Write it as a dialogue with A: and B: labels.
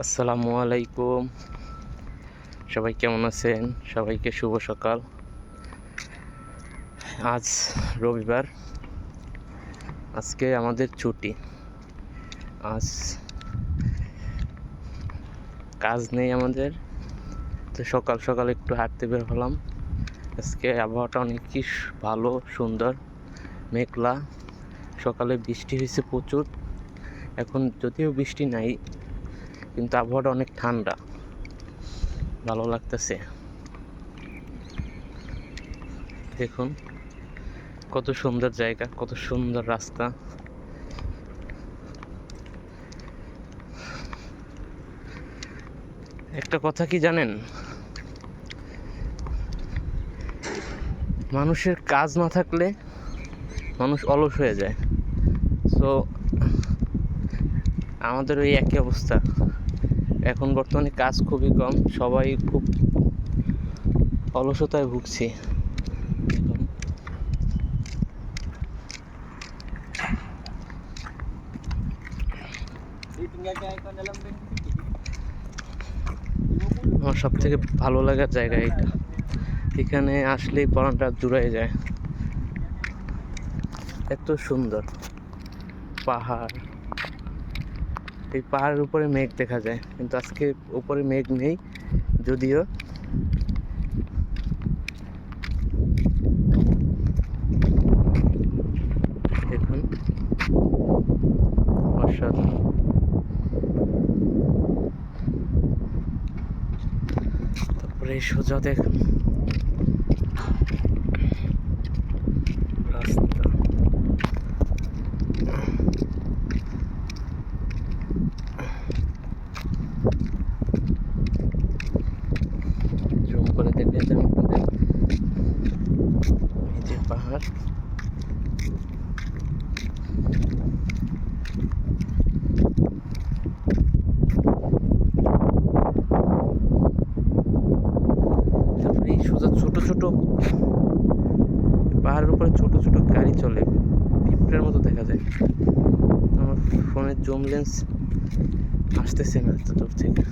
A: আসসালামু আলাইকুম। সবাই কেমন আছেন? সবাইকে শুভ সকাল। আজ রবিবার, আজকে আমাদের ছুটি। আজ কাজ নেই আমাদের, তো সকাল সকাল একটু হাঁটতে বের হলাম। আজকে আবহাওয়াটা অনেক ভালো, সুন্দর, মেঘলা। সকালে বৃষ্টি হয়েছে প্রচুর, এখন যদিও বৃষ্টি নাই কিন্তু আবহাওয়াটা অনেক ঠান্ডা, ভালো লাগতেছে। দেখুন কত সুন্দর জায়গা, কত সুন্দর রাস্তা। একটা কথা কি জানেন, মানুষের কাজ না থাকলে মানুষ অলস হয়ে যায়। সো আমাদের ওই একই অবস্থা। এখন বর্তমানে কাজ খুবই কম, সবাই খুব অলসতায় ভুগছি। আমার সব থেকে ভালো লাগার জায়গা এটা। এখানে আসলেই পরানটা জুড়ায় যায়, এত সুন্দর পাহাড়। এই পাহাড়ের উপরে মেঘ দেখা যায়, কিন্তু আজকে উপরে মেঘ নেই যদিও। দেখুন অসাধারণ। তারপরে এই সোজা দেখুন রাস্তা। জুম করে দেখে যান আপনাদের, এই যে পাহাড়। তারপরে এই সোজা ছোট ছোট পাহাড়ের উপরে ছোট ছোট গাড়ি চলে, পিঁপড়ের মতো দেখা যায়। আমার ফোনের জুম লেন্স আসতেছে না এত দূর থেকে।